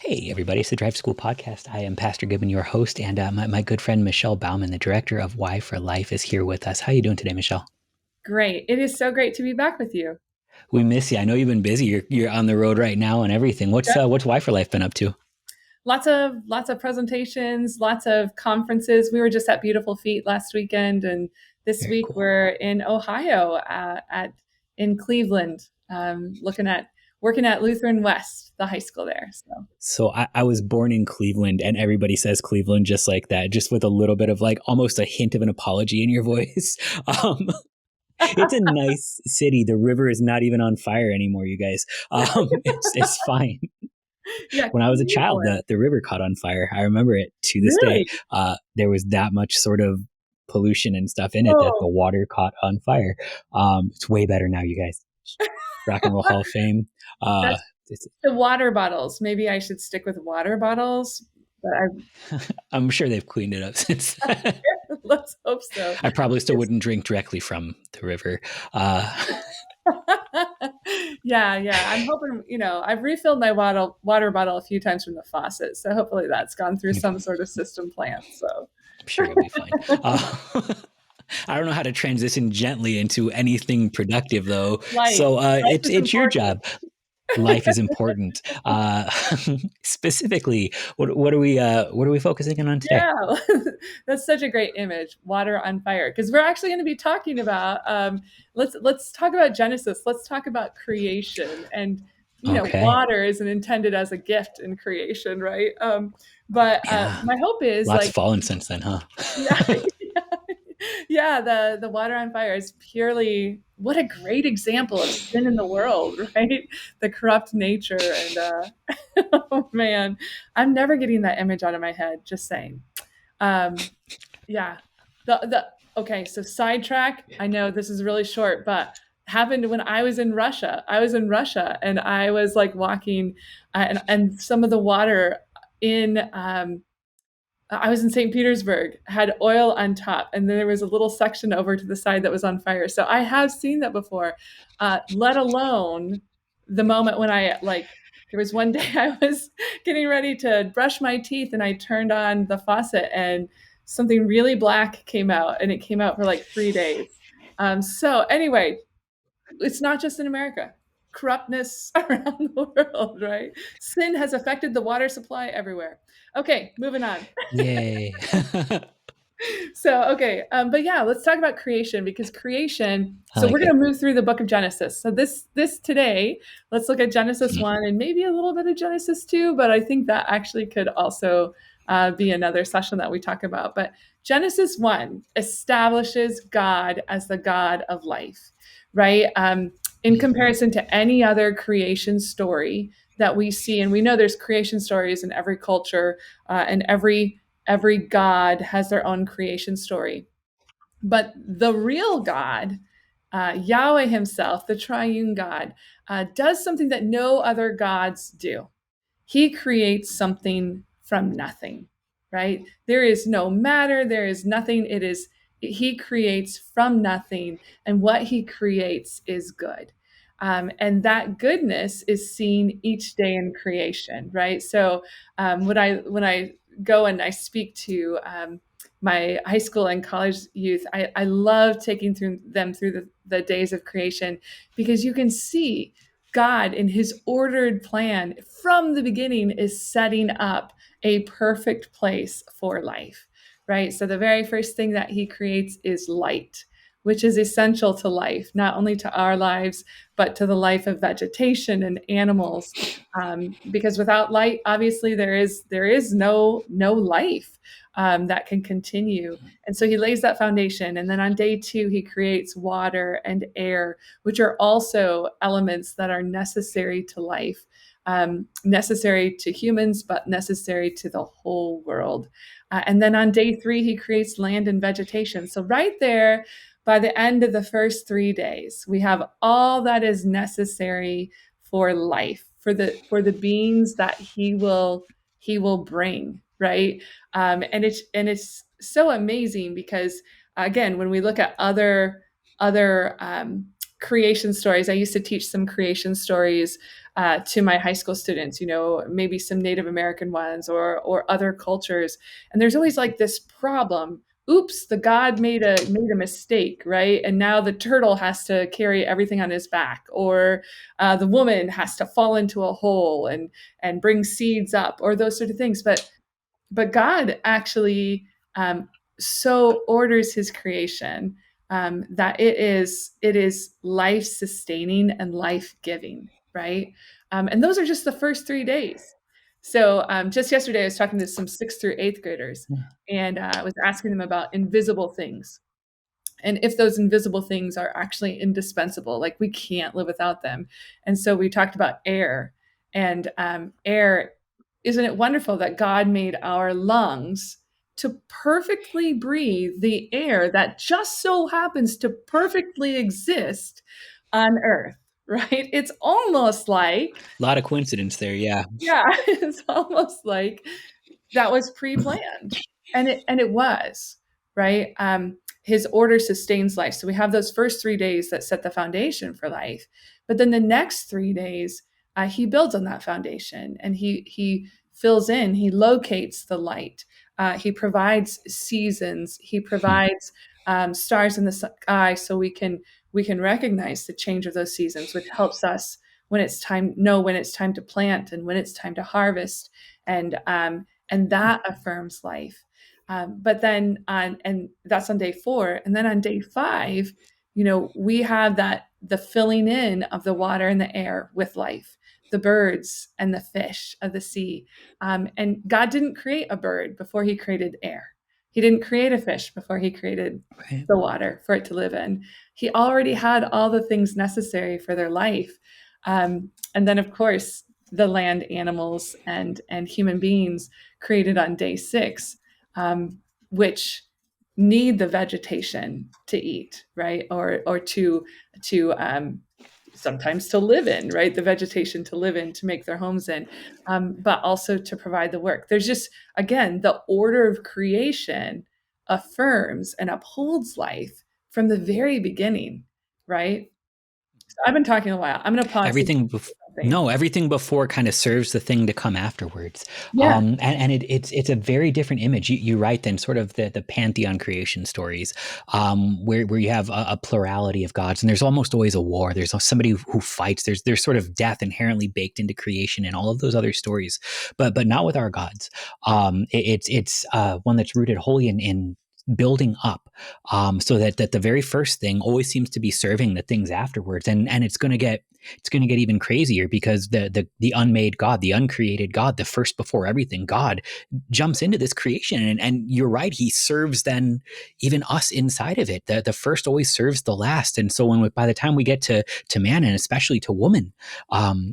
Hey, everybody. It's the Drive School Podcast. I am Pastor Goodman, your host, and my good friend Michelle Bauman, the director of Y for Life, is here with us. How are you doing today, Michelle? Great. It is so great to be back with you. We miss you. I know you've been busy. You're on the road right now and everything. Yep. What's Y for Life been up to? Lots of presentations, lots of conferences. We were just at Beautiful Feet last weekend, and this Very week cool. we're in Ohio at in Cleveland, looking at working at Lutheran West, the high school there. So So I was born in Cleveland, and everybody says Cleveland just like that, just with a little bit of like almost a hint of an apology in your voice. Um, it's a nice city. The river is not even on fire anymore, you guys. It's fine. yeah, When I was a child, Cleveland. the river caught on fire. I remember it to this day. Really? There was that much sort of pollution and stuff in it that the Oh, water caught on fire. It's way better now, you guys. Rock and Roll Hall of Fame. Uh, that's it's, the water bottles. Maybe I should stick with water bottles, but I'm sure they've cleaned it up since. let's hope so. I probably still wouldn't drink directly from the river. Uh, Yeah. I'm hoping, I've refilled my water bottle a few times from the faucet. So hopefully that's gone through some sort of system plant. So I'm sure you'll be fine. I don't know how to transition gently into anything productive though. life, So life is it's your important. job. Life is important. Specifically, what are we focusing on today? Yeah, that's such a great image. Water on fire. Because we're actually going to be talking about let's talk about Genesis. Let's talk about creation. And Okay. water isn't intended as a gift in creation, right? But Yeah. my hope is Lots like, fallen since then, huh? yeah, yeah, the water on fire is purely what a great example of sin in the world, right? The corrupt nature and oh man, I'm never getting that image out of my head, just saying. Um yeah. The okay, so sidetrack. I know this is really short, but happened when I was in Russia. I was in Russia and I was like walking and some of the water in I was in St. Petersburg, had oil on top, and then there was a little section over to the side that was on fire. So I have seen that before, let alone the moment when there was one day I was getting ready to brush my teeth and I turned on the faucet and something really black came out and it came out for like 3 days. So anyway, it's not just in America. Corruptness around the world, right? Sin has affected the water supply everywhere. Okay, moving on. Yay. So okay, but yeah, let's talk about creation because creation. I So we're like going it. to move through the book of Genesis. So this today, let's look at Genesis Mhm. 1 and maybe a little bit of Genesis 2, but I think that actually could also be another session that we talk about. But Genesis 1 establishes God as the God of life, right? In comparison to any other creation story that we see, and we know there's creation stories in every culture and every god has their own creation story. But the real God, Yahweh himself, the triune God, does something that no other gods do. He creates something from nothing, right? There is no matter, there is nothing. He creates from nothing, and what he creates is good. And that goodness is seen each day in creation, right? So when I go and I speak to my high school and college youth, I love taking them through the days of creation because you can see God, in his ordered plan from the beginning, is setting up a perfect place for life, right? So, the very first thing that he creates is light, which is essential to life, not only to our lives, but to the life of vegetation and animals. Because without light, obviously, there is no life that can continue. And so he lays that foundation. And then on day two, he creates water and air, which are also elements that are necessary to life, necessary to humans, but necessary to the whole world. And then on day three, he creates land and vegetation. So, right there, by the end of the first 3 days, we have all that is necessary for life, for the beings that he will bring, right? And it's so amazing because again, when we look at other creation stories. I used to teach some creation stories to my high school students, maybe some Native American ones or other cultures. And there's always like this problem. Oops, the god made a mistake, right? And now the turtle has to carry everything on his back, or the woman has to fall into a hole and bring seeds up, or those sort of things. But God actually so orders His creation that it is life sustaining and life giving, right? And those are just the first 3 days. So just yesterday, I was talking to some 6th through 8th graders, and I was asking them about invisible things, and if those invisible things are actually indispensable, like we can't live without them. And so we talked about air, and air. Isn't it wonderful that God made our lungs to perfectly breathe the air that just so happens to perfectly exist on Earth, right? It's almost like, A lot of coincidence there. Yeah. yeah, it's almost like that was pre-planned, and it was, right. His order sustains life, so we have those first 3 days that set the foundation for life, but then the next 3 days, he builds on that foundation, and he fills in, he locates the light, he provides seasons, he provides stars in the sky, so we can recognize the change of those seasons, which helps us when it's time to plant and when it's time to harvest, and that affirms life. But then and that's on day 4, and then on day 5, we have that the filling in of the water and the air with life, the birds and the fish of the sea. And God didn't create a bird before He created air. He didn't create a fish before He created Right. the water for it to live in. He already had all the things necessary for their life. And then, of course, the land animals and human beings created on day 6, which need the vegetation to eat, right, or to sometimes to live in, right, the vegetation to live in, to make their homes in, but also to provide the work. There's just, again, the order of creation affirms and upholds life from the very beginning, right? So I've been talking a while. I'm going to pause and Everything something. everything before kind of serves the thing to come afterwards. Yeah. And it's a very different image. You write than sort of the pantheon creation stories, where you have a plurality of gods, and there's almost always a war. There's somebody who fights. There's sort of death inherently baked into creation and all of those other stories, but not with our gods. It's one that's rooted wholly in building up, so that the very first thing always seems to be serving the things afterwards, and it's going to get even crazier, because the unmade God, the uncreated God, the first before everything God, jumps into this creation, and you're right, He serves then even us inside of it. The first always serves the last, and so by the time we get to man, and especially to woman,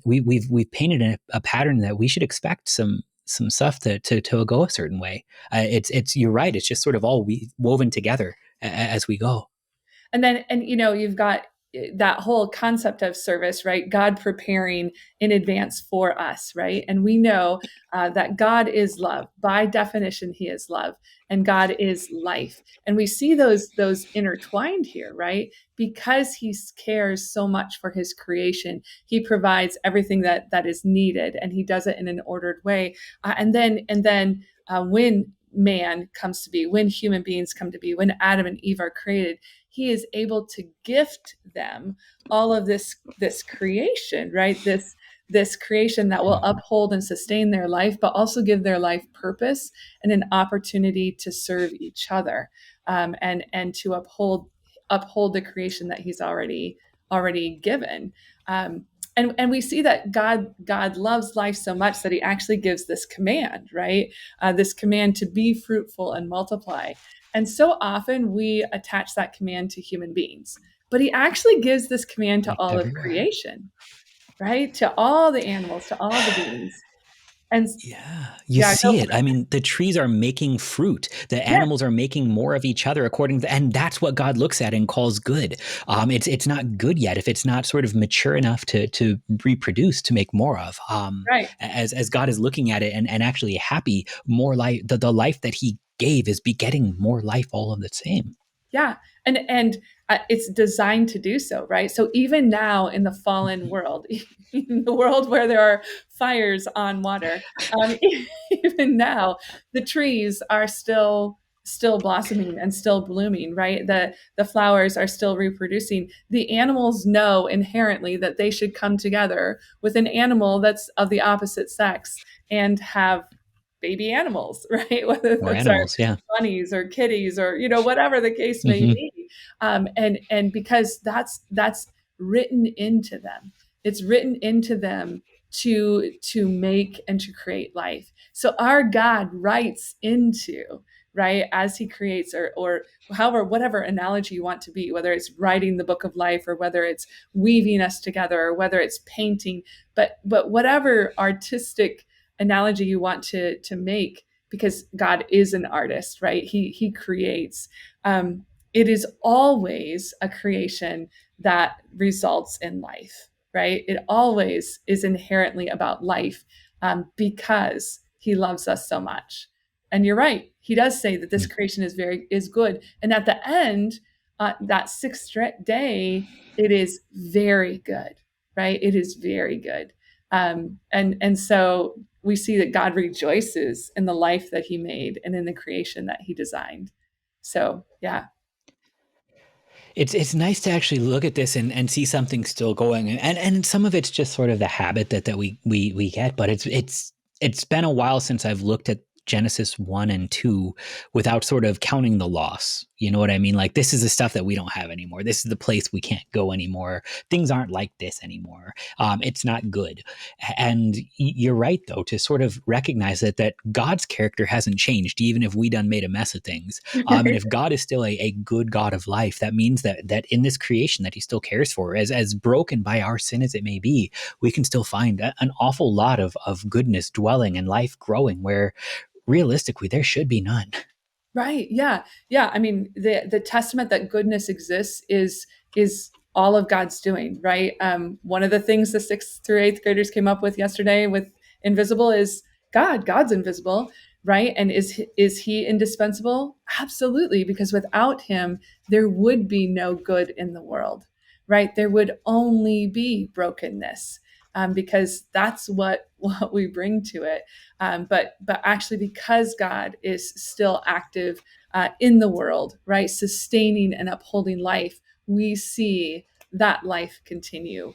we've painted a pattern that we should expect some stuff to go a certain way. It's you're right. It's just sort of all woven together as we go. And you've got that whole concept of service, right? God preparing in advance for us, right? And we know that God is love. By definition, He is love, and God is life. And we see those intertwined here, right? Because He cares so much for His creation, He provides everything that is needed, and He does it in an ordered way. And then when man comes to be, when human beings come to be, when Adam and Eve are created, He is able to gift them all of this creation, right? This creation that will uphold and sustain their life, but also give their life purpose and an opportunity to serve each other, and to uphold the creation that He's already given. And we see that God loves life so much that He actually gives this command, right? This command to be fruitful and multiply. And so often we attach that command to human beings, but He actually gives this command to all of Everywhere. creation, right? To all the animals, to all the beings. And Yeah, you yeah, go see it. for I it. mean, the trees are making fruit. The Yeah, animals are making more of each other, and that's what God looks at and calls good. It's not good yet if it's not sort of mature enough to reproduce, to make more of. right. As God is looking at it and actually happy, more life. The life that He gave is begetting more life, all of the same. Yeah, and it's designed to do so, right? So even now in the fallen world, in the world where there are fires on water, um, even now the trees are still blossoming and still blooming, right? The flowers are still reproducing. The animals know inherently that they should come together with an animal that's of the opposite sex and have baby animals, right? Whether More those are animals, yeah. bunnies or kitties or whatever the case may Hmm. be, and because that's written into them, it's written into them to make and to create life. So our God writes into, right, as he creates, or however, whatever analogy you want to be, whether it's writing the book of life or whether it's weaving us together or whether it's painting, but whatever artistic analogy you want to make, because God is an artist, right? He creates. It is always a creation that results in life, right? It always is inherently about life, because He loves us so much. And you're right. He does say that this creation is good, and at the end, that sixth day, it is very good, right? It is very good, and so we see that God rejoices in the life that He made and in the creation that He designed. So yeah. It's nice to actually look at this and see something still going, and some of it's just sort of the habit that we get, but it's been a while since I've looked at Genesis 1 and 2 without sort of counting the loss. You know what I mean? Like, this is the stuff that we don't have anymore. This is the place we can't go anymore. Things aren't like this anymore. It's not good. And you're right, though, to sort of recognize that God's character hasn't changed, even if we done made a mess of things. And if God is still a good God of life, that means that in this creation that He still cares for, as broken by our sin as it may be, we can still find an awful lot of goodness dwelling and life growing where realistically there should be none. Right. Yeah. Yeah. I mean, the testament that goodness exists is all of God's doing, right? One of the things the sixth through eighth graders came up with yesterday with invisible is God. God's invisible, right? And is He indispensable? Absolutely, because without Him, there would be no good in the world, right? There would only be brokenness, because that's what we bring to it. But actually, because God is still active in the world, right, sustaining and upholding life, we see that life continue.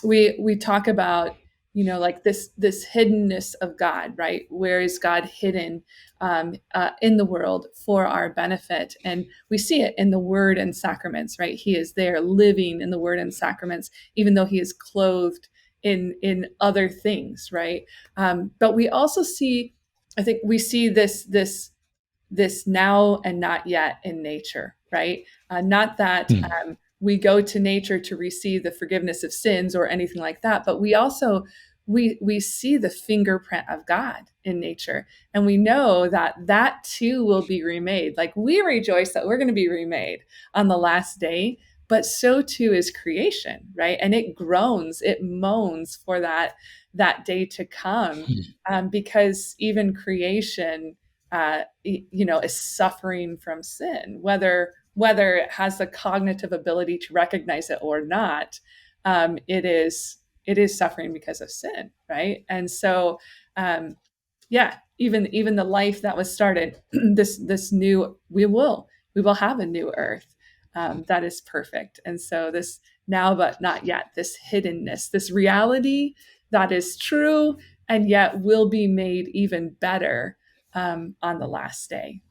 We talk about, like this hiddenness of God, right? Where is God hidden in the world for our benefit? And we see it in the Word and sacraments, right? He is there living in the Word and sacraments, even though He is clothed in other things, right? But we also see, I think we see this now and not yet in nature, right? Not that Hmm. we go to nature to receive the forgiveness of sins or anything like that, but we also we see the fingerprint of God in nature, and we know that that too will be remade. Like, we rejoice that we're going to be remade on the last day, but so too is creation, right? And it groans, it moans for that day to come, because even creation is suffering from sin, whether it has the cognitive ability to recognize it or not. It is suffering because of sin, right? And so, yeah, even the life that was started, this new, we will have a new earth that is perfect. And so this now but not yet, this hiddenness, this reality that is true and yet will be made even better on the last day.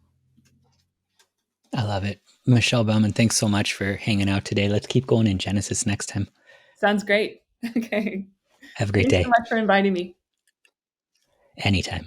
I love it. Michelle Bauman, thanks so much for hanging out today. Let's keep going in Genesis next time. Sounds great. Okay. Have a great Thanks so day. much for inviting me. Anytime.